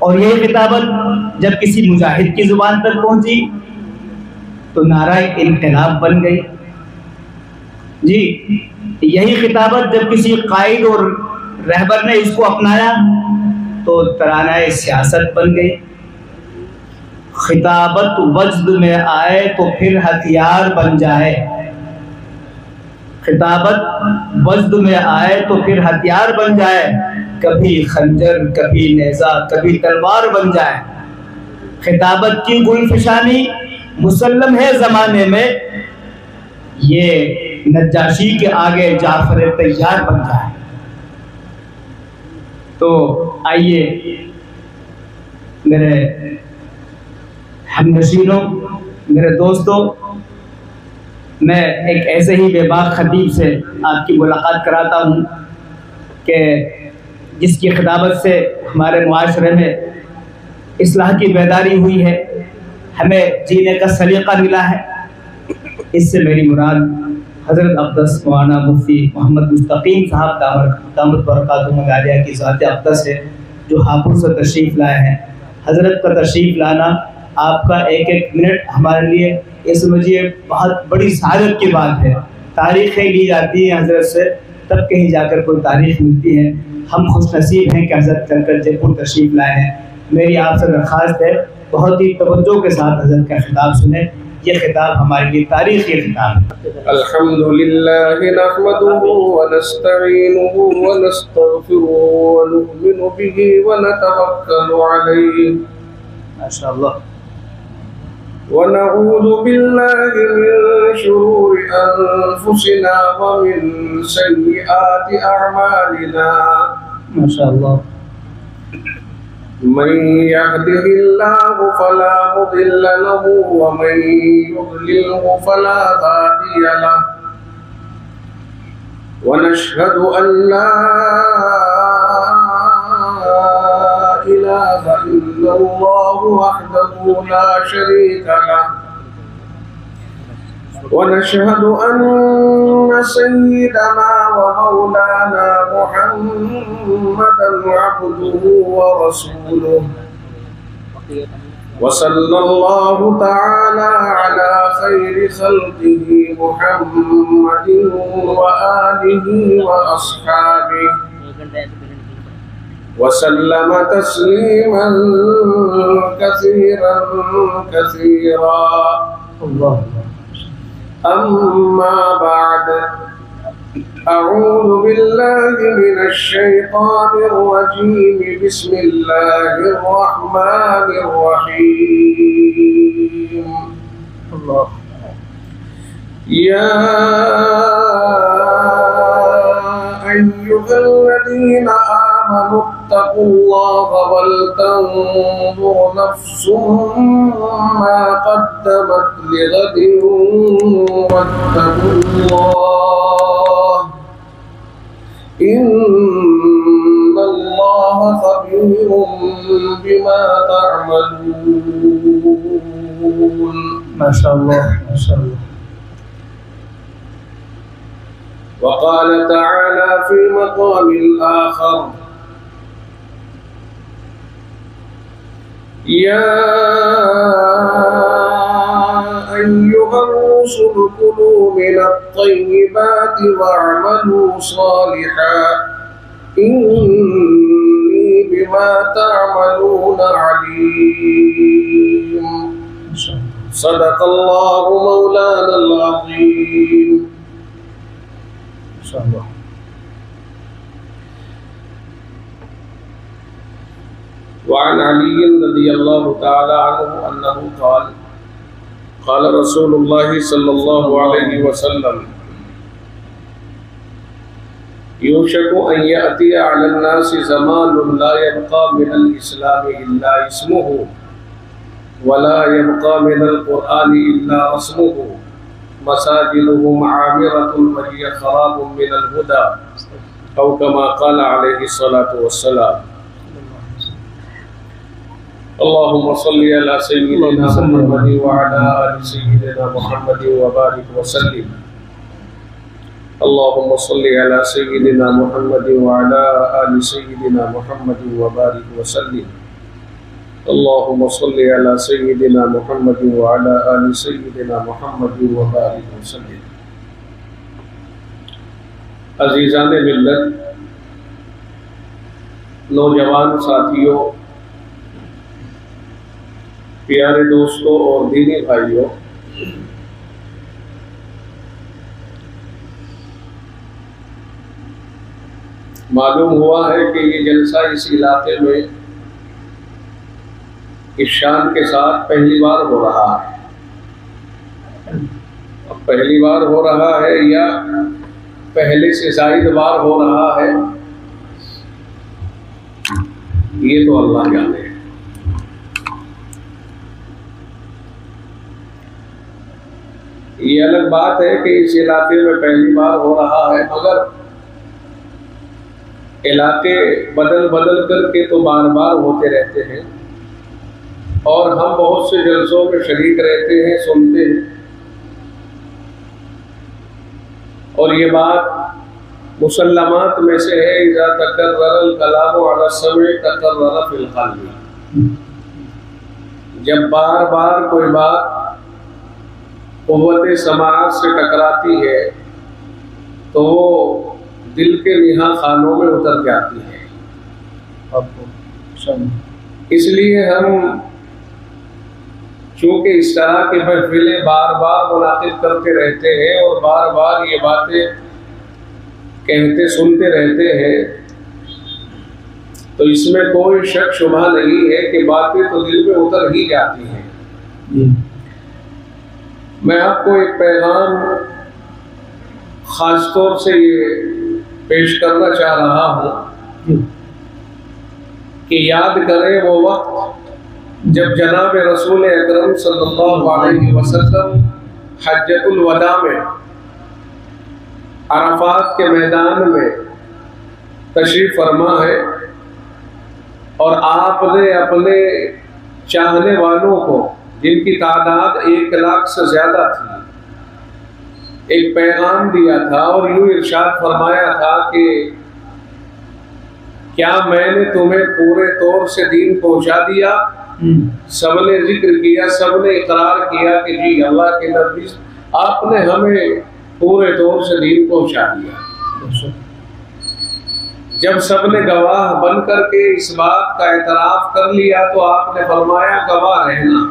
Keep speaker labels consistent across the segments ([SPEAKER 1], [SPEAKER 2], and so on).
[SPEAKER 1] اور یہی خطابت جب کسی مجاہد کی زبان تک پہنچی تو نعرہ انقلاب بن گئی. جی یہی خطابت جب کسی قائد اور رہبر نے اس کو اپنایا تو ترانہ سیاست بن گئی. خطابت وجد میں آئے تو پھر ہتھیار بن جائے. خطابت وجد میں آئے تو پھر ہتھیار بن جائے. کبھی خنجر کبھی نیزہ کبھی تلوار بن جائے. خطابت کی گلفشانی مسلم ہے زمانے میں، یہ نجاشی کے آگے جعفر طیار بن جائے. تو آئیے میرے ہم نشینوں، میرے دوستوں، میں ایک ایسے ہی بے باک خطیب سے آپ کی ملاقات کراتا ہوں کہ جس کی خطابت سے ہمارے معاشرے میں اصلاح کی بیداری ہوئی ہے، ہمیں جینے کا سلیقہ ملا ہے. اس سے میری مراد حضرت اقدس مولانا مفتی محمد مستقیم صاحب دامت برکاتہم العالیہ کی ذات اقدس ہے، جو ہاپوڑ سے تشریف لائے ہیں. حضرت کا تشریف لانا، آپ کا ایک ایک منٹ ہمارے لیے یہ سمجھیے بہت بڑی سعادت کی بات ہے. تاریخیں لی جاتی ہیں حضرت سے، تب کہیں جا کر کوئی تاریخ ملتی ہے. ہم خوش نصیب ہیں کہ حضرت چل کر جے پور تشریف لائے ہیں. میری آپ سے درخواست ہے بہت ہی توجہ کے ساتھ حضرت کا خطاب سنیں. یہ خطاب ہمارے لیے تاریخی خطاب ہے.
[SPEAKER 2] الحمدللہ نحمده ونستعینه ونستغفره ونؤمن به ونتوکل علیہ
[SPEAKER 1] ماشاءاللہ
[SPEAKER 2] ونعوذ باللہ من شرور انفسنا ومن سیئات اعمالنا
[SPEAKER 1] ماشاءاللہ
[SPEAKER 2] من يهده الله فلا مضل له ومن يضلله فلا هادي له ونشهد أن لا إله إلا الله وحده لا شريك له ونشهد أن سيدنا ومولانا محمدا عبده ورسوله وصلى الله تعالى على خير خلقه محمد وآله وأصحابه وسلم تسليما كثيرا كثيرا. أما بعد، أعوذ بالله من الشيطان الرجيم. بسم الله الرحمن الرحيم. يا أيها الذين آمنوا اتقوا الله ولتنظر نفس ما قدمت لغد واتقوا الله إن الله خبير بما تعملون.
[SPEAKER 1] ما شاء الله ما شاء الله.
[SPEAKER 2] وقال تعالى في مقام آخر: يا أيها الرسل كلوا من الطيبات واعملوا صالحا إني بما تعملون عليم. صدق الله مولانا العظيم. وعن علي رضي الله تعالى عنه أنه قال: قال رسول الله صلى الله عليه وسلم: يوشك أن يأتي على الناس زمان لا يبقى من الإسلام إلا اسمه ولا يبقى من القرآن إلا رسمه مساجدهم عامرة وهي خراب من الهدى أو كما قال عليه الصلاة والسلام. اللهم صل على سيدنا محمد وعلى آل سيدنا محمد وبارك وسلم. اللهم صل على سيدنا محمد وعلى آل سيدنا محمد وبارك وسلم. اللهم صل على سيدنا محمد وعلى آل سيدنا محمد وبارك وسلم۔ عزیزان ملت، نوجوان ساتھیوں، پیارے دوستوں اور دینی بھائیوں، معلوم ہوا ہے کہ یہ جلسہ اس علاقے میں اس شان کے ساتھ پہلی بار ہو رہا ہے۔ اب پہلی بار ہو رہا ہے یا پہلے سے زائد بار ہو رہا ہے، یہ تو اللہ جانے۔ یہ الگ بات ہے کہ اس علاقے میں پہلی بار ہو رہا ہے، مگر علاقے بدل بدل کر کے تو بار بار ہوتے رہتے ہیں، اور ہم بہت سے جلسوں میں شریک رہتے ہیں، سنتے ہیں، اور یہ بات مسلمات میں سے ہے، اذا تکرر الکلام علی السمع تکرر فی القلب۔ جب بار بار کوئی بات قوت سماعت سے ٹکراتی ہے تو وہ دل کے نہا خانوں میں اتر جاتی ہے۔ اس لیے ہم چونکہ اس طرح کی محفلیں بار بار منعقد کرتے رہتے ہیں اور بار بار یہ باتیں کہتے سنتے رہتے ہیں، تو اس میں کوئی شک شبہ نہیں ہے کہ باتیں تو دل میں اتر ہی جاتی ہیں۔ میں آپ کو ایک پیغام خاص طور سے یہ پیش کرنا چاہ رہا ہوں کہ یاد کریں وہ وقت جب جناب رسول اکرم صلی اللہ علیہ وسلم حجۃ الوداع میں عرفات کے میدان میں تشریف فرما ہے، اور آپ نے اپنے چاہنے والوں کو، جن کی تعداد 1 لاکھ سے زیادہ تھی، ایک پیغام دیا تھا اور یوں ارشاد فرمایا تھا کہ کیا میں نے تمہیں پورے طور سے دین پہنچا دیا؟ سب نے ذکر کیا، سب نے اقرار کیا کہ جی اللہ کے نبی آپ نے ہمیں پورے طور سے دین پہنچا دیا۔ جب سب نے گواہ بن کر کے اس بات کا اعتراف کر لیا تو آپ نے فرمایا گواہ رہنا،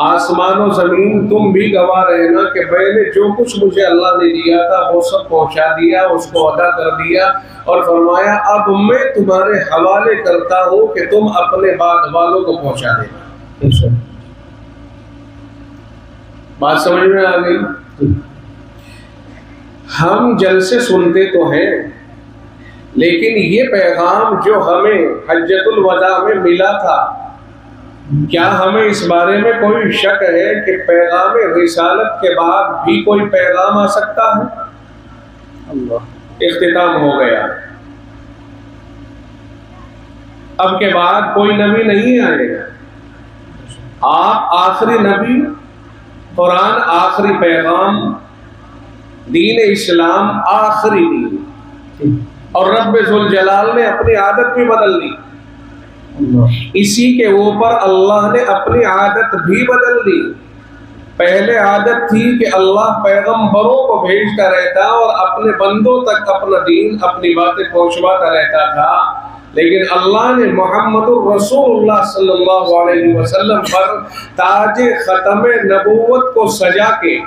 [SPEAKER 2] آسمان و زمین تم بھی گواہ رہنا کہ میں نے جو کچھ مجھے اللہ نے دیا تھا وہ سب پہنچا دیا، اس کو ادا کر دیا، اور فرمایا اب میں تمہارے حوالے کرتا ہوں کہ تم اپنے بعد والوں کو پہنچا دینا۔ بات سمجھ میں آ گئی؟ ہم جلسے سنتے تو ہیں، لیکن یہ پیغام جو ہمیں حجۃ الوداع میں ملا تھا، کیا ہمیں اس بارے میں کوئی شک ہے کہ پیغام رسالت کے بعد بھی کوئی پیغام آ سکتا ہے؟ اللہ، اختتام ہو گیا، اب کے بعد کوئی نبی نہیں آئے گا، آپ آخری نبی، قرآن آخری پیغام، دین اسلام آخری دین، اور رب ذوالجلال نے اپنی عادت بھی بدل دی، اسی کے اوپر اللہ نے اپنی عادت بھی بدل دی۔ پہلے عادت تھی کہ اللہ پیغمبروں کو بھیجتا رہتا اور اپنے بندوں تک اپنا دین، اپنی باتیں پہنچواتا رہتا تھا، لیکن اللہ نے محمد الرسول اللہ صلی اللہ علیہ وسلم پر تاج ختم نبوت کو سجا کے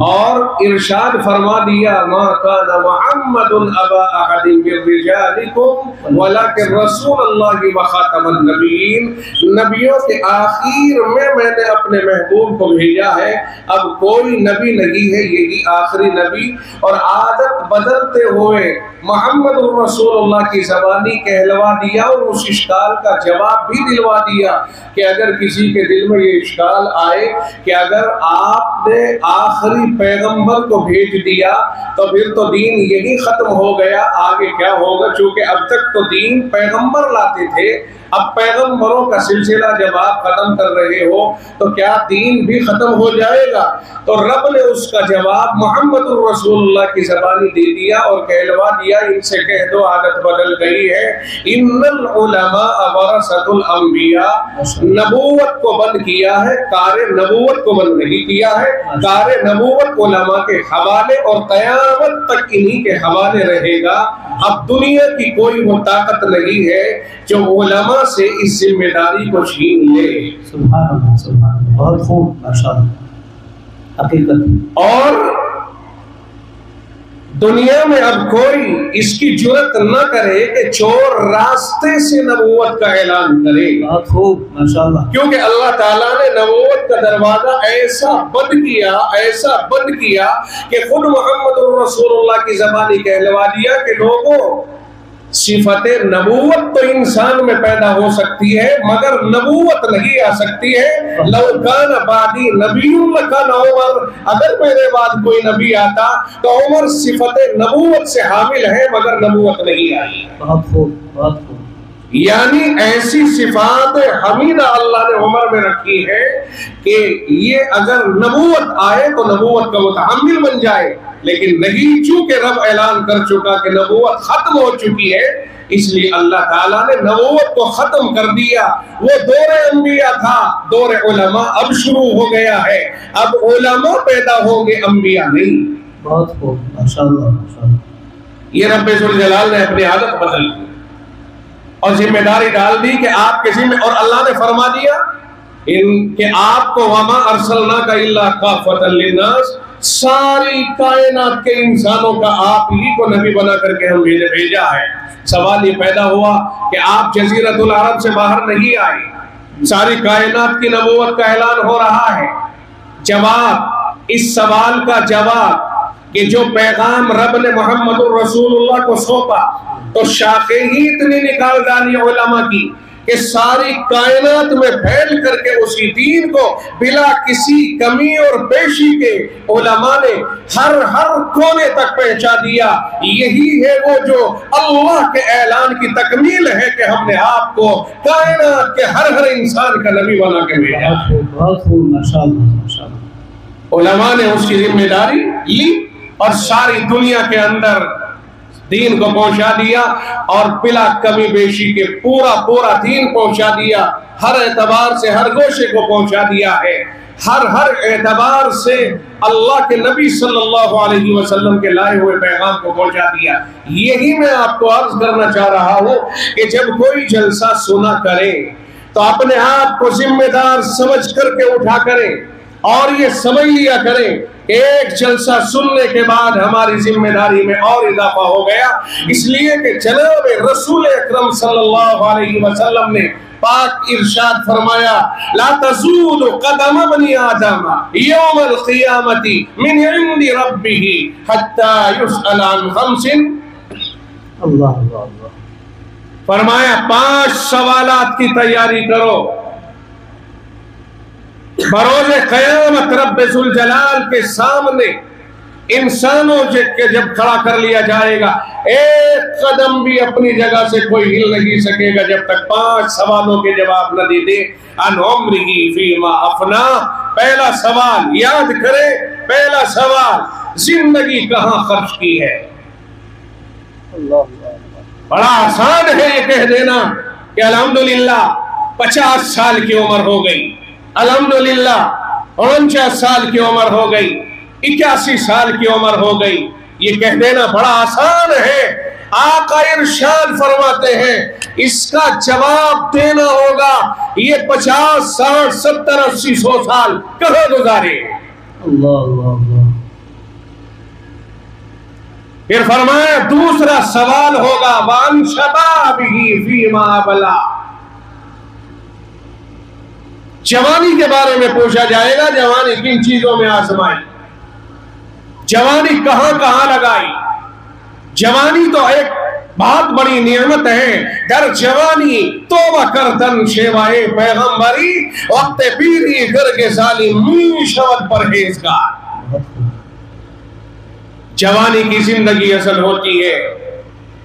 [SPEAKER 2] اور ارشاد فرما دیا ما کان محمد ابا احد من رجالکم ولکن رسول اللہ وخاتم النبیین، نبیوں کے آخر میں نے اپنے محبوب کو بھیجا ہے، اب کوئی نبی نہیں ہے، یہی آخری نبی۔ اور عادت بدلتے ہوئے محمد الرسول اللہ کی زبانی کہلوا دیا اور اس اشکال کا جواب بھی دلوا دیا کہ اگر کسی کے دل میں یہ اشکال آئے کہ اگر آپ نے آخری پیغمبر کو بھیج دیا تو پھر تو دین یہی ختم ہو گیا، آگے کیا ہوگا؟ چونکہ اب تک تو دین پیغمبر لاتے تھے، اب پیغمبروں کا سلسلہ جب آپ ختم کر رہے ہو تو کیا دین بھی ختم ہو جائے گا؟ تو رب نے اس کا جواب محمد الرسول اللہ کی زبانی دے دیا اور کہلوا دیا، ان سے کہہ دو عادت بدل گئی ہے، ان العلماء ورثۃ الانبیاء، نبوت کو بند کیا ہے، کار نبوت کو بند نہیں کیا ہے، کار نبوت علماء کے حوالے اور قیامت تک انہی کے حوالے رہے گا۔ اب دنیا کی کوئی وہ طاقت نہیں ہے جو علماء سے اس ذمہ داری کو چھین لے۔
[SPEAKER 1] سبحان اللہ، سبحان اللہ، بہت خوب، ماشاءاللہ، حقیقت۔
[SPEAKER 2] اور دنیا میں اب کوئی اس کی جرت نہ کرے کہ چور راستے سے نبوت کا اعلان کرے۔
[SPEAKER 1] بہت خوب، ماشاءاللہ۔
[SPEAKER 2] کیونکہ اللہ تعالیٰ نے نبوت کا دروازہ ایسا بند کیا کہ خود محمد الرسول اللہ کی زبانی کہلوا دیا کہ لوگوں، صفت نبوت تو انسان میں پیدا ہو سکتی ہے مگر نبوت نہیں آ سکتی ہے۔ لو کان بعدی نبی لکان عمر، اگر میرے بعد کوئی نبی آتا تو عمر صفت نبوت سے حامل ہے مگر نبوت نہیں آئی۔
[SPEAKER 1] بہت خوب، بہت خوب۔
[SPEAKER 2] یعنی ایسی صفات حمیدہ اللہ نے عمر میں رکھی ہے کہ یہ اگر نبوت آئے تو نبوت کا متحمل بن جائے، لیکن نہیں، چونکہ رب اعلان کر چکا کہ نبوت ختم ہو چکی ہے، اس لیے اللہ تعالیٰ نے نبوت کو ختم کر دیا۔ وہ دور انبیاء تھا، دور علماء اب شروع ہو گیا ہے، اب علماء پیدا ہوں گے، انبیاء نہیں۔
[SPEAKER 1] بہت خوب، ماشاءاللہ، ماشاءاللہ۔
[SPEAKER 2] یہ رب ذوالجلال نے اپنی عادت بدل دی اور ذمہ داری ڈال دی کہ آپ کے ذمہ، اور اللہ نے فرما دیا کہ آپ کو وما ارسلناک الا کافۃ للناس، ساری کائنات کے انسانوں کا آپ ہی کو نبی بنا کر کے ہم بھیجا ہے۔ سوال یہ پیدا ہوا کہ آپ جزیرۃ العرب سے باہر نہیں آئے، ساری کائنات کی نبوت کا اعلان ہو رہا ہے۔ جواب، اس سوال کا جواب کہ جو پیغام رب نے محمد الرسول اللہ کو سونپا تو شاخیں ہی اتنی نکال ڈالی علماء کی کہ ساری کائنات میں پھیل کر کے اسی دین کو بلا کسی کمی اور بیشی کے علماء نے ہر کونے تک پہنچا دیا۔ یہی ہے وہ جو اللہ کے اعلان کی تکمیل ہے کہ ہم نے آپ کو کائنات کے ہر انسان کا نبی بنا کے بھیجا۔
[SPEAKER 1] بہت خوب، ماشاءاللہ، ماشاءاللہ۔
[SPEAKER 2] علماء نے اس کی ذمہ داری لی اور ساری دنیا کے اندر دین کو پہنچا دیا، اور بلا کمی بیشی کے پورا دین پہنچا دیا، ہر اعتبار سے ہر گوشے کو پہنچا دیا ہے، ہر اعتبار سے اللہ کے نبی صلی اللہ علیہ وسلم کے لائے ہوئے پیغام کو پہنچا دیا۔ یہی میں آپ کو عرض کرنا چاہ رہا ہوں کہ جب کوئی جلسہ سنا کرے تو اپنے آپ کو ذمہ دار سمجھ کر کے اٹھا کرے، اور یہ سمجھ لیا کریں کہ ایک جلسہ سننے کے بعد ہماری ذمہ داری میں اور اضافہ ہو گیا، اس لیے کہ جناب رسول اکرم صلی اللہ علیہ وسلم نے پاک ارشاد فرمایا، لا تزول قدم بنی آدم یوم القیامت من عند ربہ حتی یسأل عن خمس۔
[SPEAKER 1] اللہ اللہ اللہ۔
[SPEAKER 2] فرمایا 5 سوالات کی تیاری کرو، بروز قیامت رب ذوالجلال کے سامنے انسانوں کے جب کھڑا کر لیا جائے گا، ایک قدم بھی اپنی جگہ سے کوئی ہل نہیں سکے گا جب تک 5 سوالوں کے جواب نہ دے دے۔ ان عمرہ فیما افنا، پہلا سوال یاد کرے، پہلا سوال زندگی کہاں خرچ کی ہے۔ بڑا آسان ہے یہ کہہ دینا کہ الحمدللہ 50 سال کی عمر ہو گئی، الحمدللہ 49 سال کی عمر ہو گئی، 81 سال کی عمر ہو گئی، یہ کہہ دینا بڑا آسان ہے۔ آقا ارشاد فرماتے ہیں اس کا جواب دینا ہوگا یہ 50 60 70 80 100 سال کہاں گزارے۔
[SPEAKER 1] اللہ اللہ اللہ۔
[SPEAKER 2] پھر فرمایا دوسرا سوال ہوگا وان شبابہ فیما ابلا، جوانی کے بارے میں پوچھا جائے گا، جوانی کن چیزوں میں آزمائی، جوانی کہاں کہاں لگائی۔ جوانی تو ایک بہت بڑی نعمت ہے، در جوانی توبہ کردن شیوائے پیغمبری، وقت پیری گرگ ظالم می شود پرہیزگار۔ جوانی کی زندگی اصل ہوتی ہے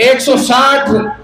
[SPEAKER 2] 160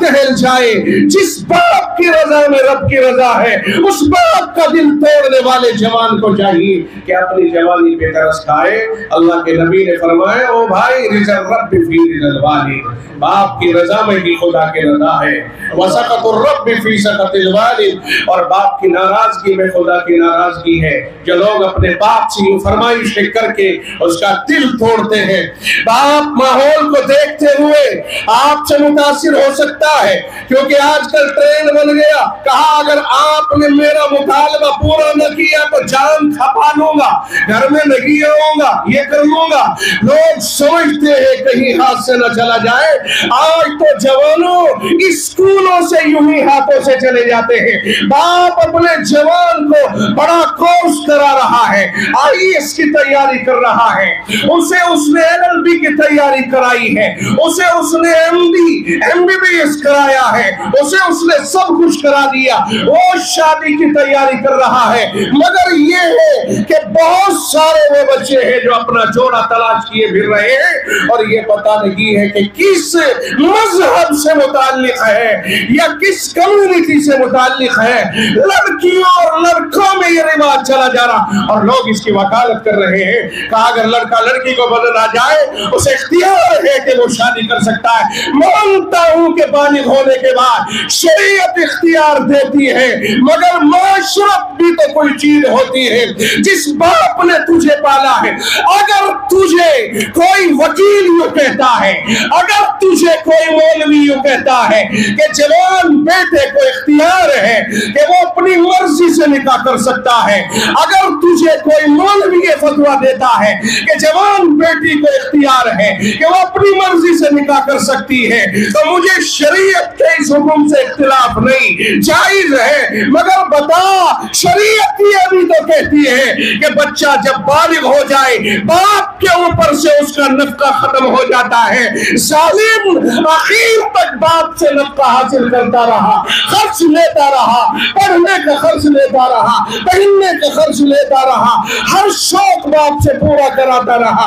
[SPEAKER 2] دہل جائے. جس باپ کی رضا میں رب کی رضا ہے اس باپ کا دل توڑنے والے جوان کو چاہیے کہ اپنی جوانی پہ ترس کھائے. اللہ کے نبی نے فرمایا او بھائی رضا الرب فی رضا الوالد, باپ کی رضا میں بھی خدا کی رضا ہے. وسخط الرب فی سخط الوالد, اور باپ کی ناراضگی میں خدا کی ناراضگی ہے. جو لوگ اپنے باپ سے یوں فرمائش کر کے اس کا دل توڑتے ہیں, باپ ماحول کو دیکھتے ہوئے آپ سے متاثر ہو سکتا ہے کیونکہ آج کل ٹرینڈ بن گیا, کہا اگر آپ نے میرا مطالبہ پورا نہ کیا تو جان کھپا لوں گا, گھر میں نہیں رہوں گا, یہ کر لوں گا. لوگ سمجھتے ہیں کہیں ہاتھ سے نہ چلا جائے. آج تو جوانوں اسکولوں سے یوں ہی ہاتھوں سے چلے جاتے ہیں. باپ اپنے جوان کو بڑا کورس کرا رہا ہے, IAS کی تیاری کر رہا ہے, اسے اس نے LLB کی تیاری کرائی ہے, اسے اس نے MD MBBS کرایا ہے, اسے اس نے سب کچھ کرا دیا, وہ شادی کی تیاری کر رہا ہے. مگر یہ ہے کہ بہت سارے وہ بچے ہیں جو اپنا جوڑا تلاش کیے پھر رہے ہیں اور یہ پتہ نہیں ہے کہ کس مذہب سے متعلق ہے یا کس کمیونٹی سے متعلق ہے. لڑکیوں اور لڑکوں میں یہ رواج چلا جا رہا اور لوگ اس کی وکالت کر رہے ہیں کہ اگر لڑکا لڑکی کو بدل آ جائے اسے اختیار ہے کہ وہ شادی کر سکتا ہے. مانتا ہوں کہ بالغ ہونے کے بعد شریعت اختیار دیتی ہے, مگر معاشرت بھی تو کوئی چیز ہوتی ہے. جس باپ نے تجھے پالا ہے, اگر تجھے کوئی وکیل یوں کہتا ہے, اگر تجھے کوئی مولوی یوں کہتا ہے کہ جوان بیٹے کو اختیار ہے کہ وہ اپنی مرضی سے نکاح کر سکتا ہے, اگر تجھے کوئی مولوی یہ فتویٰ دیتا ہے کہ جوان بیٹی کو اختیار ہے کہ وہ اپنی مرضی سے نکاح کر سکتی ہے, تو مجھے شریعت کے اس حکم سے اختلاف نہیں, جائز ہے. مگر بتا شریعت یہ بھی تو کہتی ہے کہ بچہ جب بالغ ہو جائے باپ کے اوپر سے اس کا نفقہ ختم ہو جاتا ہے. ظالم آخر تک باپ سے نفقہ حاصل کرتا رہا, خرچ لیتا رہا, پڑھنے کا خرچ لیتا رہا, پہننے کا خرچ لیتا رہا, ہر شوق باپ سے پورا کراتا رہا.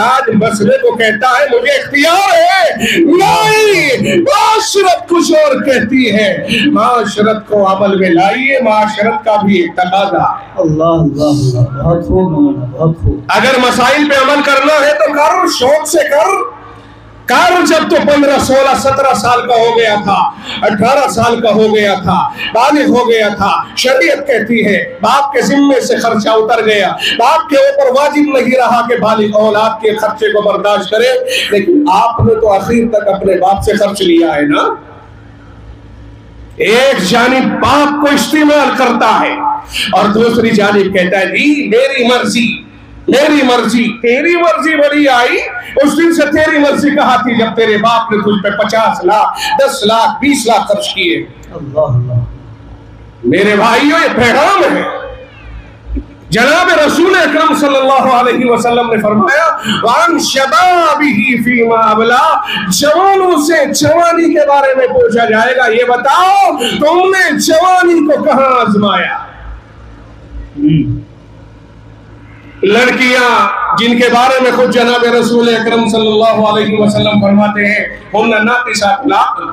[SPEAKER 2] آج مسئلے کو کہتا ہے مجھے اختیار ہے. نہیں, معاشرت کچھ اور کہتی ہے. معاشرت کو عمل میں لائیے, معاشرت کا بھی ایک تقاضا ہے.
[SPEAKER 1] اللہ اللہ اللہ, بہت خوب مولانا, بہت خوب.
[SPEAKER 2] اگر مسائل پہ عمل کرنا ہے تو کر, شوق سے کر. جب تو 15 16 17 سال کا ہو گیا تھا, 18 سال کا ہو گیا تھا, بالغ ہو گیا تھا, شریعت کہتی ہے باپ کے ذمے سے خرچہ اتر گیا, باپ کے اوپر واجب نہیں رہا کہ بالغ اولاد کے خرچے کو برداشت کرے, لیکن آپ نے تو آخر تک اپنے باپ سے خرچ لیا ہے نا. ایک جانب باپ کو استعمال کرتا ہے اور دوسری جانب کہتا ہے جی میری مرضی, میری مرضی. تیری مرضی بڑی آئی اس دن سے تیری مرضی کہا تھی جب تیرے باپ نے تجھ پہ 50 لاکھ 10 لاکھ 20 لاکھ خرچ کیے. اللہ اللہ. میرے بھائیوں یہ پیغام ہے. جناب رسول اکرم صلی اللہ علیہ وسلم نے فرمایا وَعَنْ شَبَابِهِ فِي مَا أَبْلَى, جوانوں سے جوانی کے بارے میں پوچھا جائے گا, یہ بتاؤ تم نے جوانی کو کہاں آزمایا. لڑکیاں جن کے بارے میں خود جناب رسول اکرم صلی اللہ علیہ وسلم فرماتے ہیں ہن ناقصات العقل,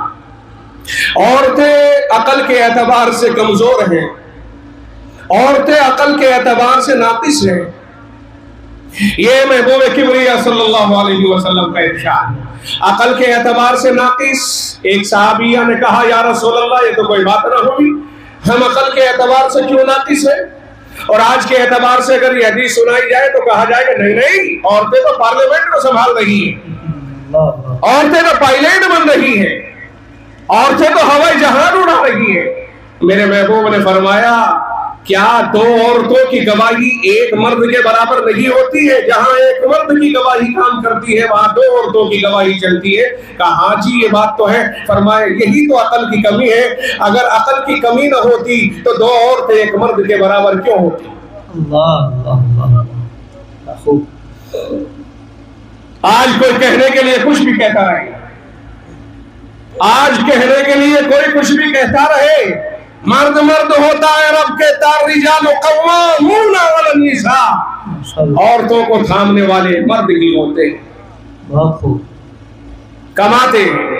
[SPEAKER 2] عورتیں عقل کے اعتبار سے کمزور ہیں, عورتیں عقل کے اعتبار سے ناقص ہیں. یہ محبوب کبریا صلی اللہ علیہ وسلم کا ارشاد, عقل کے اعتبار سے ناقص. ایک صحابیہ نے کہا یا رسول اللہ یہ تو کوئی بات نہ ہوگی, ہم عقل کے اعتبار سے کیوں ناقص ہیں, اور آج کے اعتبار سے اگر یہ حدیث سنائی جائے تو کہا جائے کہ نہیں نہیں, عورتیں تو پارلیمنٹ کو سنبھال رہی ہیں, عورتیں تو پائلٹ بن رہی ہیں, عورتیں تو ہوائی جہاز اڑا رہی ہیں. میرے محبوب نے فرمایا کیا 2 عورتوں کی گواہی ایک مرد کے برابر نہیں ہوتی ہے؟ جہاں ایک مرد کی گواہی کام کرتی ہے وہاں 2 عورتوں کی گواہی چلتی ہے. کہا ہاں جی یہ بات تو ہے. فرمایا یہی تو عقل کی کمی ہے, اگر عقل کی کمی نہ ہوتی تو 2 عورتیں ایک مرد کے برابر کیوں ہوتی. اللہ اللہ اللہ. آج کوئی کہنے کے لیے کچھ بھی کہتا رہے, آج کہنے کے لیے کوئی کچھ بھی کہتا رہے, مرد مرد ہوتا ہے, رب کہتا الرجال قوامون علی النساء, عورتوں کو تھامنے والے مرد ہی ہوتے ہیں. بہت خوب. کماتے ہیں,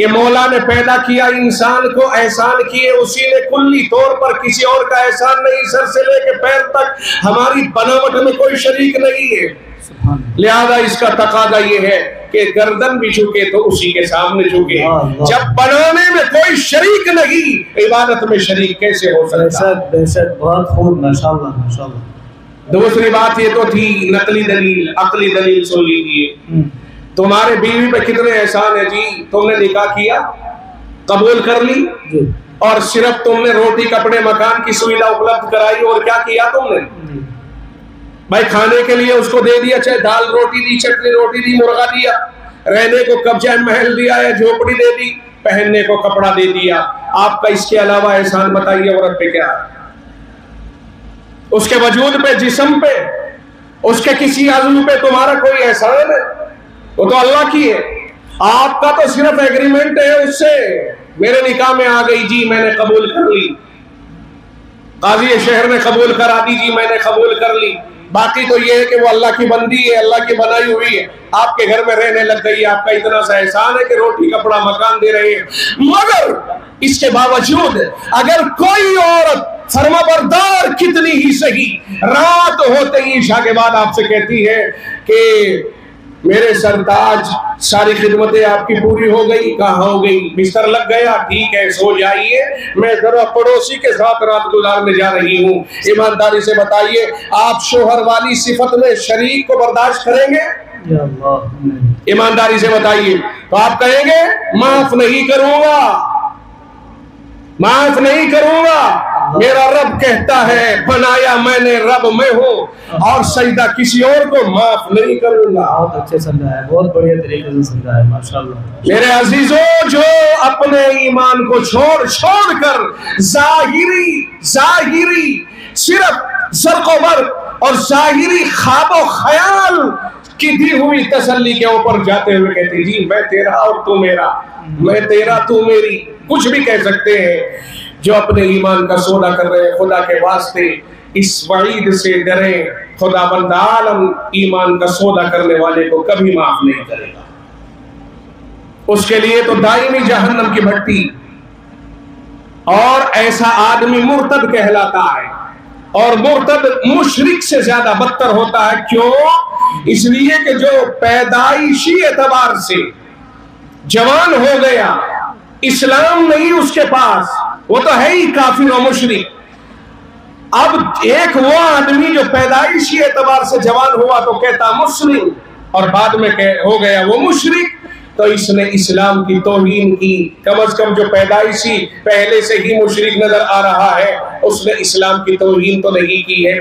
[SPEAKER 2] کہ مولا نے پیدا کیا انسان کو، احسان کیے اسی نے کلی طور پر، کسی اور کا احسان نہیں، سر سے لے کے پیر تک ہماری بناوٹ میں کوئی شریک نہیں ہے۔ لہذا اس کا تقاضا یہ ہے کہ گردن بھی جھکے تو اسی کے سامنے جھکے۔ جب بنانے میں کوئی شریک نہیں، عبادت میں شریک کیسے ہو سکتا؟
[SPEAKER 1] بے شک، بہت خوب، ماشاءاللہ ماشاءاللہ۔
[SPEAKER 2] دوسری بات یہ تو تھی نقلی دلیل، عقلی دلیل سن لیجیے۔ تمہارے بیوی پہ کتنے احسان ہے جی، تم نے نکاح کیا، قبول کر لی، اور صرف تم نے روٹی کپڑے مکان کی سویدھا اپلبدھ کرائی، اور کیا کیا تم نے؟ بھائی کھانے کے لیے اس کو دے دیا، چاہے دال روٹی دی، چٹنی روٹی دی، مرغا دیا، رہنے کو قبضہ محل دیا یا جھوپڑی دے دی، پہننے کو کپڑا دے دیا۔ آپ کا اس کے علاوہ احسان بتائیے عورت پہ کیا ہے؟ اس کے وجود پہ، جسم پہ، اس کے کسی عضو پہ تمہارا کوئی احسان ہے؟ وہ تو اللہ کی ہے۔ آپ کا تو صرف ایگریمنٹ ہے اس سے، میرے نکاح میں آ گئی جی، میں نے قبول کر لی، قاضی شہر نے قبول کرا دی جی، میں نے قبول کر لی۔ باقی تو یہ ہے کہ وہ اللہ کی بندی ہے، اللہ کی بنائی ہوئی ہے، آپ کے گھر میں رہنے لگ گئی، آپ کا اتنا سا احسان ہے کہ روٹی کپڑا مکان دے رہے ہیں۔ مگر اس کے باوجود اگر کوئی عورت فرما بردار کتنی ہی صحیح، رات ہوتے ہی عشاء کے بعد آپ سے کہتی ہے کہ میرے سرتاج ساری خدمتیں آپ کی پوری ہو گئی، کہاں ہو گئی؟ بستر لگ گیا، ٹھیک ہے سو جائیے، میں ذرا پڑوسی کے ساتھ رات گزارنے جا رہی ہوں۔ ایمانداری سے بتائیے، آپ شوہر والی صفت میں شریک کو برداشت کریں گے؟ ایمانداری سے بتائیے، تو آپ کہیں گے معاف نہیں کروں گا، معاف نہیں کروں گا، میرا رب کہتا ہے بنایا میں نے رب میں ہوں، اور سجدہ کسی اور کو معاف نہیں کروں گا۔
[SPEAKER 1] بہت اچھے سمجھا ہے، بہت بڑھیا طریقے سے سمجھا ہے، ماشاءاللہ۔
[SPEAKER 2] میرے عزیزوں، جو اپنے ایمان کو چھوڑ کر ظاہری صرف زرق و برق اور ظاہری خواب و خیال کی دی ہوئی تسلی کے اوپر جاتے ہوئے کہتے جی میں تیرا اور تو میرا، میں تیرا تو میری، کچھ بھی کہہ سکتے ہیں، جو اپنے ایمان کا سودا کر رہے ہیں، خدا کے واسطے اس وعید سے ڈریں، خدا بند عالم ایمان کا سودا کرنے والے کو کبھی معاف نہیں کرے گا، اس کے لیے تو دائمی جہنم کی بھٹی۔ اور ایسا آدمی مرتد کہلاتا ہے، اور مرتد مشرک سے زیادہ بدتر ہوتا ہے۔ کیوں؟ اس لیے کہ جو پیدائشی اعتبار سے جوان ہو گیا، اسلام نہیں اس کے پاس، وہ تو ہے ہی کافر و مشرک۔ اب ایک وہ آدمی جو پیدائشی اعتبار سے جوان ہوا تو کہتا مسلم، اور بعد میں ہو گیا وہ مشرک، تو اس نے اسلام کی توہین کی۔ کم از کم جو پیدائشی پہلے سے ہی مشرک نظر آ رہا ہے، اس نے اسلام کی توہین تو نہیں کی ہے،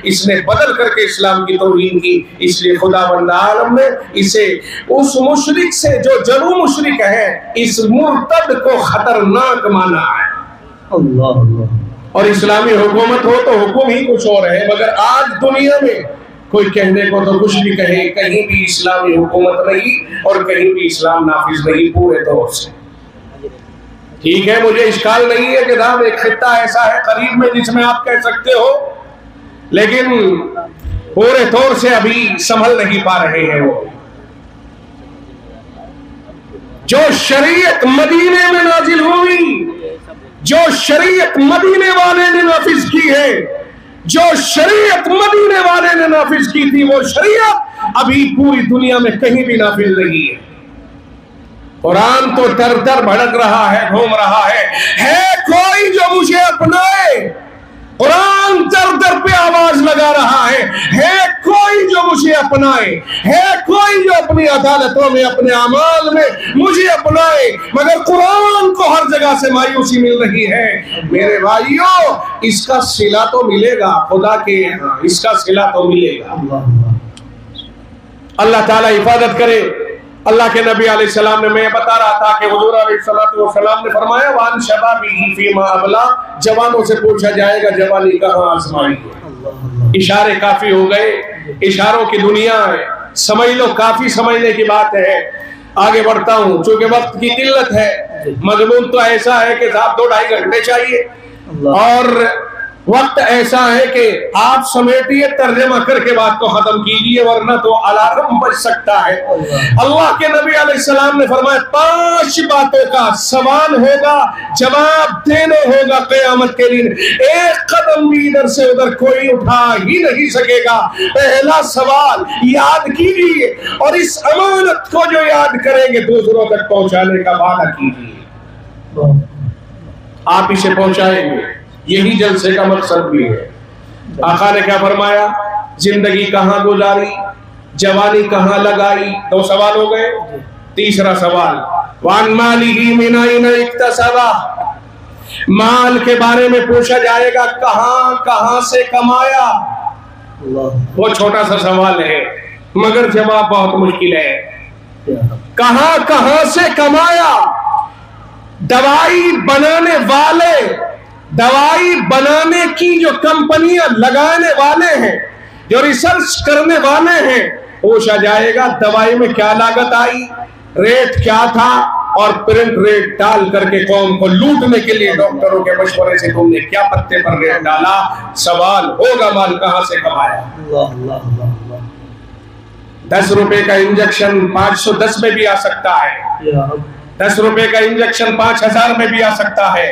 [SPEAKER 2] اس نے بدل کر کے اسلام کی توہین کی۔ اس لیے خدا بند عالم نے اسے اس مشرک سے جو جنو مشرک ہے، اس مرتد کو خطرناک مانا ہے۔
[SPEAKER 1] اللہ اللہ۔
[SPEAKER 2] اور اسلامی حکومت ہو تو حکم ہی کچھ اور ہے، مگر آج دنیا میں کوئی کہنے کو تو کچھ بھی کہے، کہیں بھی اسلامی حکومت نہیں اور کہیں بھی اسلام نافذ نہیں پورے طور سے۔ ٹھیک ہے، مجھے اشکال نہیں ہے کہ صاحب ایک خطہ ایسا ہے قریب میں جس میں آپ کہہ سکتے ہو، لیکن پورے طور سے ابھی سنبھل نہیں پا رہے ہیں۔ وہ جو شریعت مدینے میں نازل ہوئی، جو شریعت مدینے والے نے نافذ کی ہے، جو شریعت مدینے والے نے نافذ کی تھی، وہ شریعت ابھی پوری دنیا میں کہیں بھی نافذ نہیں ہے۔ قرآن تو در در بھڑک رہا ہے، گھوم رہا ہے کوئی جو مجھے اپنائے؟ قرآن در در پہ آواز لگا رہا ہے کوئی جو مجھے اپنائے؟ ہے کوئی جو اپنی عدالتوں میں، اپنے اعمال میں مجھے اپنائے؟ مگر قرآن کو ہر جگہ سے مایوسی مل رہی ہے۔ میرے بھائیوں، اس کا صلہ تو ملے گا خدا کے یہاں، اس کا صلہ تو ملے گا۔ اللہ تعالیٰ حفاظت کرے۔ اللہ کے نبی علیہ السلام نے، میں بتا رہا تھا کہ حضور علیہ السلام نے فرمایا وَعَنْ شَبَابِهِ فِيمَا أَبْلَىٰ، جوانوں سے پوچھا جائے گا جوانی کہاں آزمائی ہے۔ اشارے کافی ہو گئے، اشاروں کی دنیا ہے، سمجھ لو، کافی سمجھنے کی بات ہے۔ آگے بڑھتا ہوں، چونکہ وقت کی قلت ہے، مضمون تو ایسا ہے کہ صاحب 2-2.5 گھنٹے چاہیے، اور وقت ایسا ہے کہ آپ سمیٹیے، ترجمہ کر کے بات کو ختم کیجئے، ورنہ تو الارم بج سکتا ہے۔ اللہ کے نبی علیہ السلام نے فرمایا 5 باتوں کا سوال ہوگا، جواب دینا ہوگا قیامت کے دن، ایک قدم بھی ادھر سے ادھر کوئی اٹھا ہی نہیں سکے گا۔ پہلا سوال یاد کیجئے، اور اس امانت کو جو یاد کریں گے دوسروں تک پہنچانے کا وعدہ کیجئے، آپ اسے پہنچائیں گے۔ یہی جلسے کا مقصد بھی ہے۔ آقا نے کیا فرمایا؟ زندگی کہاں گزاری، جوانی کہاں لگائی، 2 سوال ہو گئے۔ تیسرا سوال وَعَنْ مَالِهِ مِنْ أَيْنَ اكْتَسَبَهُ، مال کے بارے میں پوچھا جائے گا کہاں سے کمایا۔ وہ چھوٹا سا سوال ہے مگر جواب بہت مشکل ہے۔ کہاں سے کمایا؟ دوائی بنانے والے، دوائی بنانے کی جو کمپنیاں لگانے والے ہیں، جو ریسرچ کرنے والے ہیں، پوچھا جائے گا دوائی میں کیا لاگت آئی، ریٹ کیا تھا، اور پرنٹ ریٹ ڈال کر کے قوم کو لوٹنے کے لیے ڈاکٹروں کے مشورے سے تم نے کیا پتے پر ریٹ ڈالا۔ سوال ہوگا مال کہاں سے کمایا۔ 10 روپے کا انجیکشن 510 میں بھی آ سکتا ہے، 10 روپے کا انجیکشن 5000 میں بھی آ سکتا ہے۔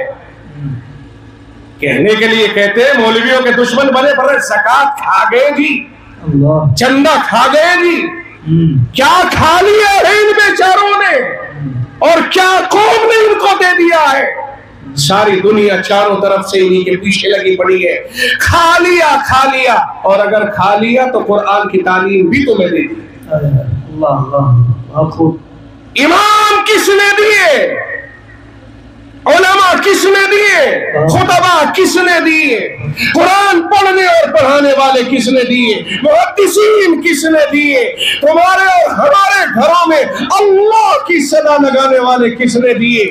[SPEAKER 2] کہنے کے لیے کہتے ہیں مولویوں کے دشمن بنے پڑے، زکات کھا گئے جی، چندہ کھا گئے جی، کیا کھا لیا ہے ان بیچاروں نے، اور کیا قوم نے ان کو دے دیا ہے۔ ساری دنیا چاروں طرف سے انہی کے پیچھے لگی پڑی ہے۔ کھا لیا، اور اگر کھا لیا تو قرآن کی تعلیم بھی تمہیں دے دی۔ امام کس نے دیے؟ علماء کس نے دیے؟ خطبہ کس نے دیے؟ قرآن پڑھنے اور پڑھانے والے کس نے دیے؟ محدثین کس نے دیے؟ تمہارے اور ہمارے گھروں میں اللہ کی صدا لگانے والے کس نے دیے؟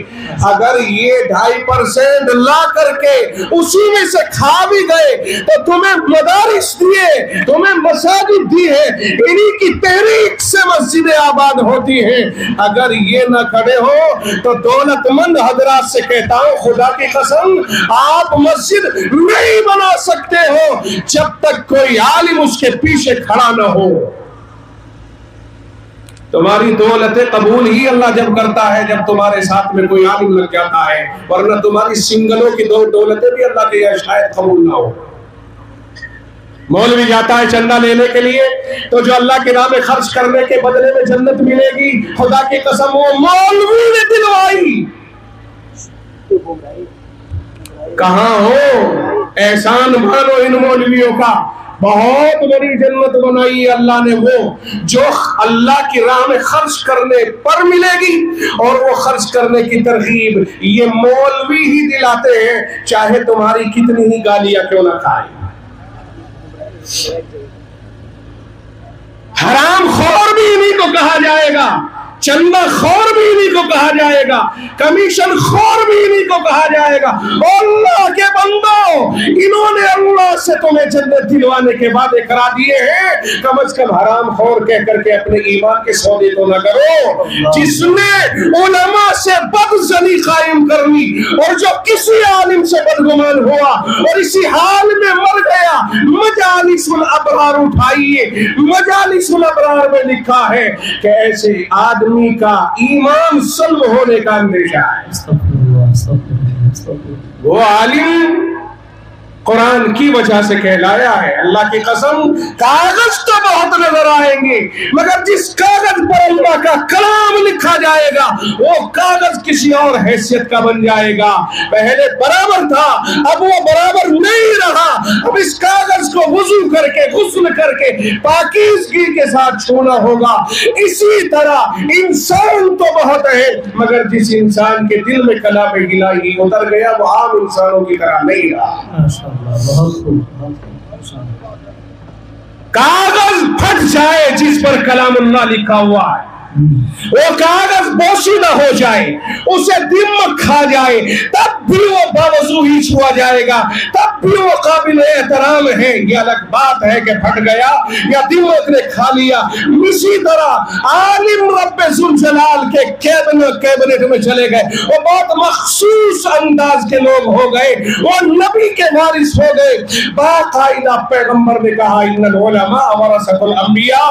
[SPEAKER 2] اگر یہ 2.5% لا کر کے اسی میں سے کھا بھی گئے تو تمہیں مدارس دیے، تمہیں مساجد دی ہے، انہی کی تحریک سے مسجدیں آباد ہوتی ہیں۔ اگر یہ نہ کھڑے ہو تو دولت مند حضرات سے کہتا ہوں خدا کی قسم آپ مسجد نہیں بنا سکتے ہو جب تک کوئی عالم اس کے پیچھے کھڑا نہ ہو۔ تمہاری دولتیں قبول ہی اللہ جب کرتا ہے جب تمہارے ساتھ میں کوئی عالم لگ جاتا ہے، ورنہ تمہاری سنگلوں کی دولتیں بھی اللہ کے یہاں شاید قبول نہ ہو۔ مولوی جاتا ہے چندہ لینے کے لیے تو جو اللہ کے راہ میں خرچ کرنے کے بدلے میں جنت ملے گی، خدا کی قسم وہ مولوی نے دلوائی۔ کہاں ہو؟ احسان مانو ان مولویوں کا، بہت بڑی جنت بنائی اللہ نے، وہ جو اللہ کی راہ میں خرچ کرنے پر ملے گی، اور وہ خرچ کرنے کی ترغیب یہ مولوی ہی دلاتے ہیں، چاہے تمہاری کتنی ہی گالیاں کیوں نہ کھائیں۔ حرام خور بھی انہی کو کہا جائے گا، چندہ خور بھی انہی کو کہا جائے گا، کمیشن خور بھی انہی کو کہا جائے گا۔ اللہ کے بندو، انہوں نے اللہ سے تمہیں جنت دلوانے کے وعدے کرا دیے ہیں، کم از کم حرام خور کہہ کر کے اپنے ایمان کے سودے تو نہ کرو۔ جس نے علماء سے بدظنی قائم کرنی اور جو کسی عالم سے بدگمان ہوا اور اسی حال میں مر گیا، مجالس الابرار اٹھائیے، مجالس الابرار میں لکھا ہے کہ ایسے آدمی کا ایمان سلب ہونے کا اندیشہ ہے۔ وہ عالم قرآن کی وجہ سے کہلایا ہے۔ اللہ کی قسم کاغذ تو بہت نظر آئیں گے مگر جس کاغذ پر اللہ کا کلام لکھا جائے گا وہ کاغذ کسی اور حیثیت کا بن جائے گا۔ پہلے برابر تھا، اب وہ برابر نہیں رہا۔ اب اس کاغذ کو وضو کر کے غسل کر کے پاکیزگی کے ساتھ چھونا ہوگا۔ اسی طرح انسان تو بہت ہے مگر جس انسان کے دل میں کلام الہی اتر گیا وہ عام انسانوں کی طرح نہیں رہا۔ کاغذ پھٹ جائے جس پر کلام اللہ لکھا ہوا ہے، وہ کاغذ بوسیدہ ہو جائے، اسے دمک کھا جائے، تب بھی وہ باوضو ہی چھوا جائے گا، تب بھی وہ قابل احترام ہے۔ یہ الگ بات ہے کہ پھٹ گیا یا دمک نے کھا لیا۔ اسی طرح عالم رب ذوالجلال کے کیبنٹ میں چلے گئے، وہ بہت مخصوص انداز کے لوگ ہو گئے، وہ نبی کے وارث ہو گئے۔ باقاعدہ پیغمبر نے کہا ان العلماء ورثۃ الانبیاء،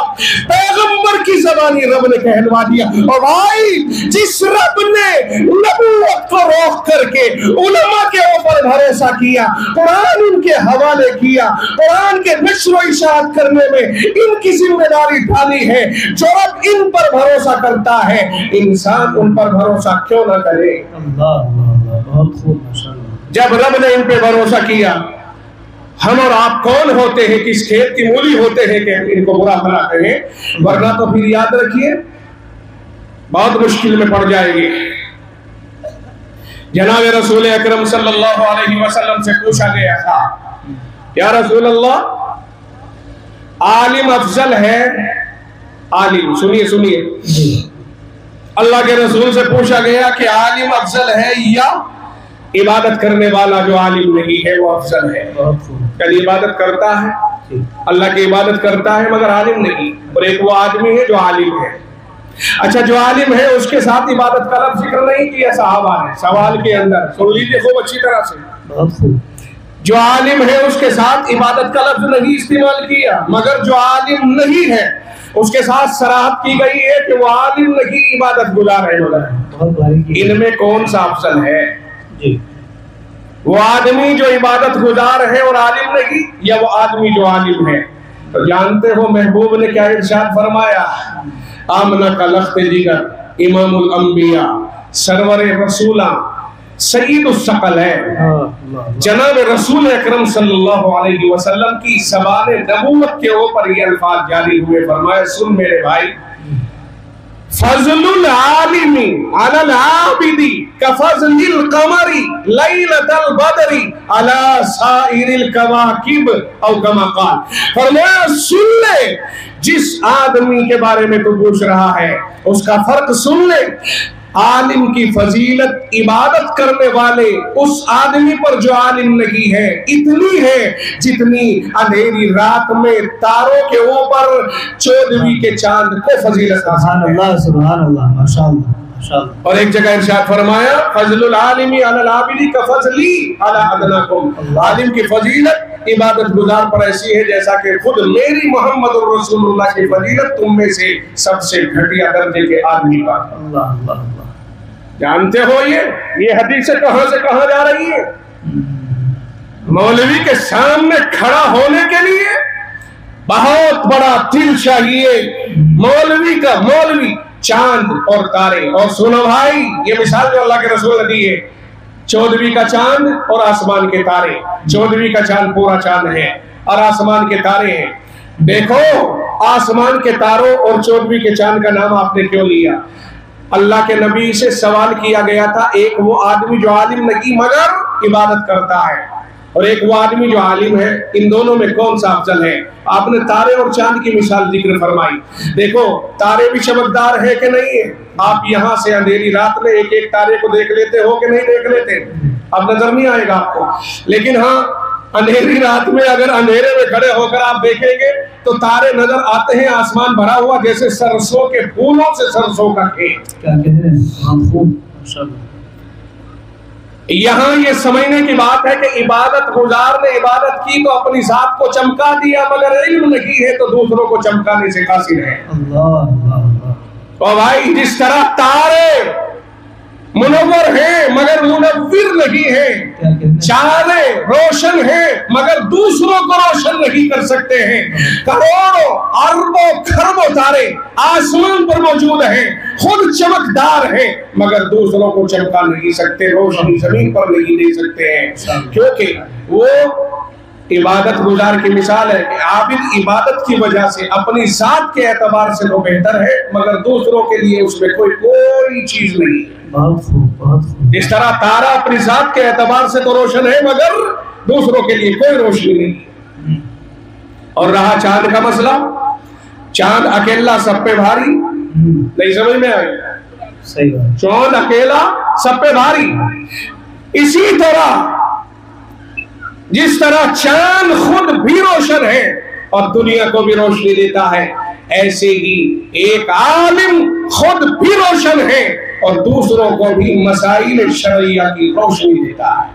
[SPEAKER 2] پیغمبر کی زبانی رب نے کہلوا دیا۔ اور بھائی جس رب نے نبوت کو روک کر کے علماء کے اوپر بھروسہ کیا، قرآن ان کے حوالے کیا، قرآن کے نشر و اشاعت کرنے میں ان کی ذمہ داری ڈالی ہے، جو رب ان پر بھروسہ کرتا ہے انسان ان پر بھروسہ کیوں نہ کرے؟
[SPEAKER 1] بہت خوب، ماشاءاللہ۔
[SPEAKER 2] جب رب نے ان پہ بھروسہ کیا، ہم اور آپ کون ہوتے ہیں، کس کھیت کی مولی ہوتے ہیں کہ ان کو برا بھلا کہیں؟ ورنہ تو پھر یاد رکھیے بہت مشکل میں پڑ جائے گی۔ جناب رسول اکرم صلی اللہ علیہ وسلم سے پوچھا گیا تھا، یا رسول اللہ عالم افضل ہے؟ عالم، سنیے اللہ کے رسول سے پوچھا گیا کہ عالم افضل ہے یا عبادت کرنے والا جو عالم نہیں ہے وہ افضل ہے؟ کل عبادت کرتا ہے، اللہ کی عبادت کرتا ہے مگر عالم نہیں، اور ایک وہ آدمی ہے جو عالم ہے۔ اچھا، جو عالم ہے اس کے ساتھ عبادت کا لفظ ذکر نہیں کیا صحابہ نے، سوال کے اندر سن لیجیے خوب اچھی طرح سے۔ جو عالم ہے اس کے ساتھ عبادت کا لفظ نہیں استعمال کیا، مگر جو عالم نہیں ہے اس کے ساتھ صراحت کی گئی ہے کہ وہ عالم نہیں، عبادت گزار ہے۔ ان میں کون سا افضل ہے؟ وہ آدمی جو عبادت گزار ہے اور عالم نہیں، یا وہ آدمی جو عالم ہے؟ تو جانتے ہو محبوب نے کیا ارشاد فرمایا؟ آمنہ کا لخت جگر، امام الانبیاء، سرور رسولہ، سید الثقل ہے۔ جناب رسول اکرم صلی اللہ علیہ وسلم کی زبان نبوت کے اوپر یہ الفاظ جاری ہوئے، فرمایا سن میرے بھائی، فضل العالم علی العابد کفضل القمر لیلۃ البدر علی سائر الکواکب، او کما قال، فرمایا سن لے، جس آدمی کے بارے میں تو پوچھ رہا ہے اس کا فرق سن لے۔ عالم کی فضیلت عبادت کرنے والے اس آدمی پر جو عالم نہیں ہے اتنی ہے جتنی اندھیری رات میں تاروں کے اوپر چودھویں کے چاند کو فضیلت۔
[SPEAKER 1] سبحان اللہ، سبحان اللہ، ماشاءاللہ۔
[SPEAKER 2] اور ایک جگہ ارشاد فرمایا فضل العالم علی العابد کفضلی علی ادناکم، عالم کی فضیلت عبادت گزار پر ایسی ہے جیسا کہ خود میری محمد الرسول اللہ کی فضیلت تم میں سے سب سے گھٹیا درجے کے آدمی کا۔ جانتے ہو یہ حدیث کہاں سے کہاں جا رہی ہے؟ مولوی کے سامنے کھڑا ہونے کے لیے بہت بڑا دل چاہیے۔ مولوی چاند اور تارے، اور سنو بھائی یہ مثال جو اللہ کے رسول نے دی ہے، چودھویں کا چاند اور آسمان کے تارے، چودھویں کا چاند پورا چاند ہے اور آسمان کے تارے ہیں۔ دیکھو آسمان کے تاروں اور چودھویں کے چاند کا نام آپ نے کیوں لیا؟ اللہ کے نبی سے سوال کیا گیا تھا، ایک وہ آدمی جو عالم نہیں مگر عبادت کرتا ہے، اور ایک وہ آدمی جو عالم ہے، ان دونوں میں کون سا افضل ہے؟ آپ نے تارے اور چاند کی مثال ذکر فرمائی۔ دیکھو تارے بھی چمکدار ہے کہ نہیں ہے؟ آپ یہاں سے اندھیری رات میں ایک ایک تارے کو دیکھ لیتے ہو کہ نہیں دیکھ لیتے؟ اب نظر نہیں آئے گا آپ کو، لیکن ہاں اندھیری رات میں اگر اندھیرے میں کھڑے ہو کر آپ دیکھیں گے تو تارے نظر آتے ہیں، آسمان بھرا ہوا جیسے سرسوں کے پھولوں سے سرسوں کا کھیت۔
[SPEAKER 1] کیا کہہ رہے ہیں؟
[SPEAKER 2] یہاں یہ سمجھنے کی بات ہے کہ عبادت گزار نے عبادت کی تو اپنی ذات کو چمکا دیا، مگر علم نہیں ہے تو دوسروں کو چمکانے سے قاصر ہے۔ اور بھائی جس طرح تارے منور ہیں مگر منور نہیں ہیں، چاندے روشن ہیں مگر دوسروں کو روشن نہیں کر سکتے ہیں، کروڑوں اربوں کھربوں تارے آسمان پر موجود ہیں، خود چمکدار ہیں مگر دوسروں کو چمکا نہیں سکتے، روشنی زمین پر نہیں دے سکتے ہیں، کیونکہ وہ عبادت گزار کی مثال ہے کہ عابد عبادت کی وجہ سے اپنی ذات کے اعتبار سے تو بہتر ہے مگر دوسروں کے لیے اس میں کوئی چیز نہیں ہے۔
[SPEAKER 1] بہت خوب۔
[SPEAKER 2] اس طرح تارا اپنی ذات کے اعتبار سے تو روشن ہے مگر دوسروں کے لیے کوئی روشنی نہیں ہے۔ اور رہا چاند کا مسئلہ، چاند اکیلا سب پہ بھاری، نہیں سمجھ میں آئی؟
[SPEAKER 1] صحیح بات.
[SPEAKER 2] چوند اکیلا سب پہ بھاری. اسی طرح جس طرح چاند خود بھی روشن ہے اور دنیا کو بھی روشنی دیتا ہے، ایسے ہی ایک عالم خود بھی روشن ہے اور دوسروں کو بھی مسائل شرعیہ کی روشنی دیتا ہے.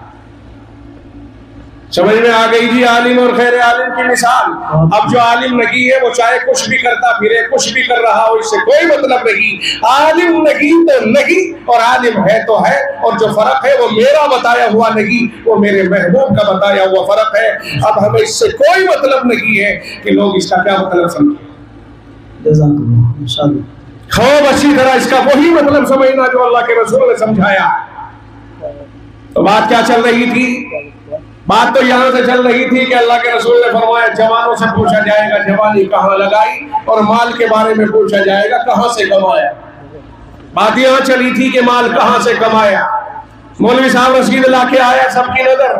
[SPEAKER 2] سمجھ میں آ گئی جی عالم اور غیر عالم کی مثال؟ اب جو عالم نہیں ہے وہ چاہے کچھ بھی کرتا پھرے، کچھ بھی کر رہا ہو، اس سے کوئی مطلب نہیں. عالم نہیں تو نہیں اور عالم ہے تو ہے، اور جو فرق ہے وہ میرا بتایا ہوا نہیں، وہ میرے محبوب کا بتایا ہوا فرق ہے. اب ہمیں اس سے کوئی مطلب نہیں ہے کہ لوگ اس کا کیا مطلب سمجھیں.
[SPEAKER 1] جزاک اللہ. انشاءاللہ
[SPEAKER 2] خوب اچھی طرح اس کا وہی مطلب سمجھنا جو اللہ کے رسول نے سمجھایا. تو بات کیا چل رہی تھی؟ بات تو یہاں سے چل رہی تھی کہ اللہ کے رسول نے فرمایا جوانوں سے پوچھا جائے گا جوانی کہاں لگائی، اور مال کے بارے میں پوچھا جائے گا کہاں سے کمایا. بات یہاں چلی تھی کہ مال کہاں سے کمایا. مولوی صاحب رسید لا کے آیا، سب کی نظر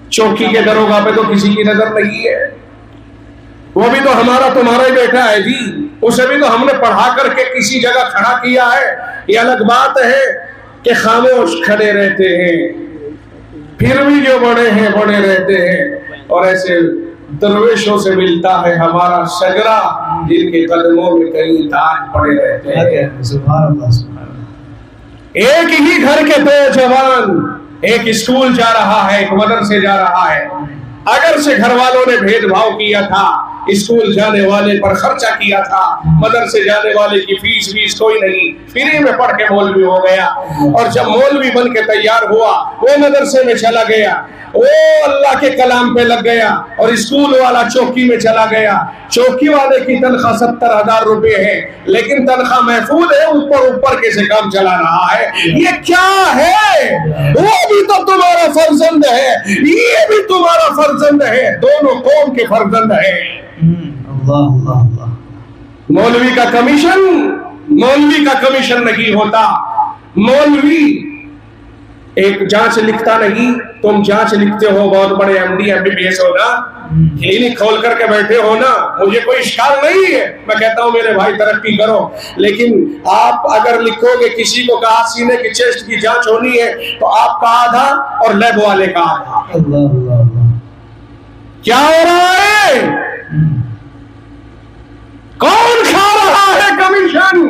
[SPEAKER 2] چوکی کے دروگا پہ تو کسی کی نظر نہیں ہے. وہ بھی تو ہمارا تمہارا ہی بیٹا ہے جی، اسے بھی تو ہم نے پڑھا کر کے کسی جگہ کھڑا کیا ہے. یہ الگ بات ہے کہ خاموش کھڑے رہتے ہیں، پھر بھی جو بڑے ہیں بڑے رہتے ہیں. اور ایسے درویشوں سے ملتا ہے ہمارا شجرا جن کے قدموں میں کئی تاج پڑے رہتے ہیں.
[SPEAKER 1] سبحان اللہ سبحان اللہ.
[SPEAKER 2] ایک ہی گھر کے دو جوان، ایک اسکول جا رہا ہے ایک مدرسے جا رہا ہے. اگر سے گھر والوں نے بھید بھاؤ کیا تھا، اسکول جانے والے پر خرچہ کیا تھا، مدرسے جانے والے کی فیس کوئی نہیں، فری میں پڑھ کے مولوی ہو گیا. اور جب مولوی بن کے تیار ہوا وہ مدرسے میں چلا گیا، وہ اللہ کے کلام پہ لگ گیا، اور اسکول والا چوکی میں چلا گیا. چوکی والے کی تنخواہ 70,000 روپے ہے، لیکن تنخواہ محفوظ ہے، اوپر کے سے کام چلا رہا ہے. یہ کیا ہے؟ وہ بھی تو تمہارا فرزند ہے، یہ بھی تمہارا فرزند ہے، دونوں قوم کے فرزند ہیں.
[SPEAKER 1] اللہ اللہ اللہ.
[SPEAKER 2] مولوی کا کمیشن نہیں ہوتا. مولوی ایک جانچ لکھتا نہیں. تم جانچ لکھتے ہو، بہت بڑے MD MBBS ہو نا، کلینک کھول کر کے بیٹھے ہو نا، مجھے کوئی اشکال نہیں ہے. میں کہتا ہوں میرے بھائی ترقی کرو، لیکن آپ اگر لکھو گے کسی کو کہا سینے کی چیسٹ کی جانچ ہونی ہے تو آپ کا آدھا اور لیب والے کا آدھا.
[SPEAKER 1] اللہ اللہ اللہ.
[SPEAKER 2] کیا ہو رہا ہے؟ کون کھا رہا ہے کمیشن؟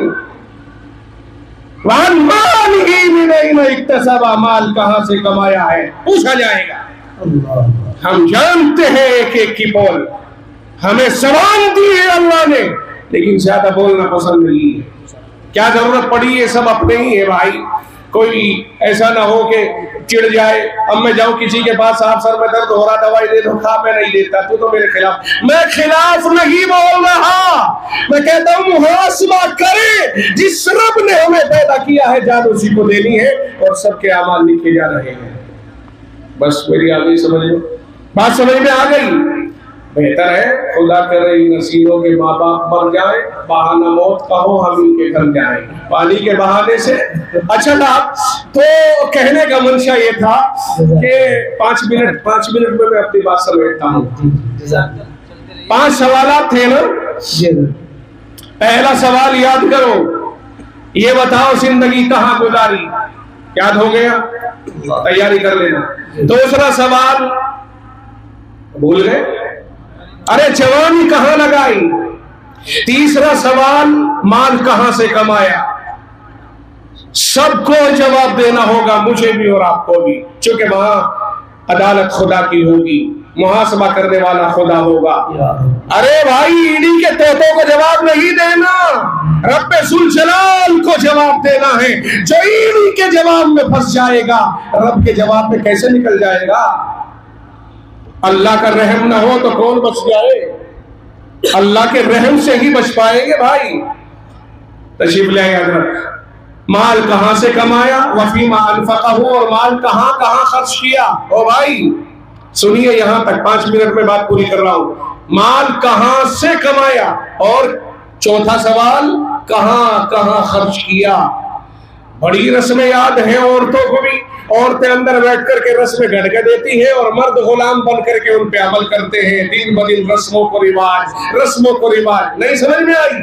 [SPEAKER 2] وَعَنْ مَالِهِ مِنْ أَيْنَ اكْتَسَبَ، مال کہاں سے کمایا ہے پوچھا جائے گا. ہم جانتے ہیں ایک ایک کی بول، ہمیں زبان دی ہے اللہ نے، لیکن زیادہ بولنا پسند نہیں ہے. کیا ضرورت پڑی ہے؟ سب اپنے ہی ہے بھائی. کوئی ایسا نہ ہو کہ چڑ جائے. اب میں جاؤں کسی کے پاس، صاحب سر میں درد ہو رہا دوائی دے دو، کھا میں نہیں دیتا، تو میرے خلاف. میں خلاف نہیں بول رہا، میں کہتا ہوں محاسبہ کرے. جس رب نے ہمیں پیدا کیا ہے جان اسی کو دینی ہے، اور سب کے اعمال لکھے جا رہے ہیں. بس میری آگئی سمجھ لو، بات سمجھ میں آ گئی. بہتر ہے خدا کرے نصیبوں کے ماں باپ مر جائیں، بہانہ موت کا ہو، ہم ان کے گھر جائیں پانی کے بہانے سے. اچھا تھا. تو کہنے کا منشا یہ تھا کہ 5 منٹ میں اپنی بات سمیٹتا ہوں. 5 سوالات تھے نا. پہلا سوال یاد کرو، یہ بتاؤ زندگی کہاں گزاری؟ یاد ہو گیا؟ تیاری کر لینا. دوسرا سوال بھول گئے؟ ارے جوانی کہاں لگائی؟ تیسرا سوال مال کہاں سے کمایا؟ سب کو جواب دینا ہوگا، مجھے بھی اور آپ کو بھی، چونکہ وہاں عدالت خدا کی ہوگی، محاسبہ کرنے والا خدا ہوگا. ارے بھائی ایڈی کے طوطوں کو جواب نہیں دینا، رب ذوالجلال کو جواب دینا ہے. جو ایڈی کے جواب میں پھنس جائے گا رب کے جواب میں کیسے نکل جائے گا؟ اللہ کا رحم نہ ہو تو کون بچ جائے؟ اللہ کے رحم سے ہی بچ پائیں گے بھائی. تشریف لے حضرت. مال کہاں سے کمایا؟ وفیما انفقہ، اور مال کہاں کہاں خرچ کیا؟ او بھائی سنیے یہاں تک، 5 منٹ میں بات پوری کر رہا ہوں. مال کہاں سے کمایا، اور چوتھا سوال کہاں کہاں خرچ کیا؟ بڑی رسمیں یاد ہیں عورتوں کو بھی. عورتیں اندر بیٹھ کر کے رسمیں گھڑ کے دیتی ہیں اور مرد غلام بن کر کے ان پہ عمل کرتے ہیں. دن بدن رسموں کو رواج نہیں سمجھ میں آئی؟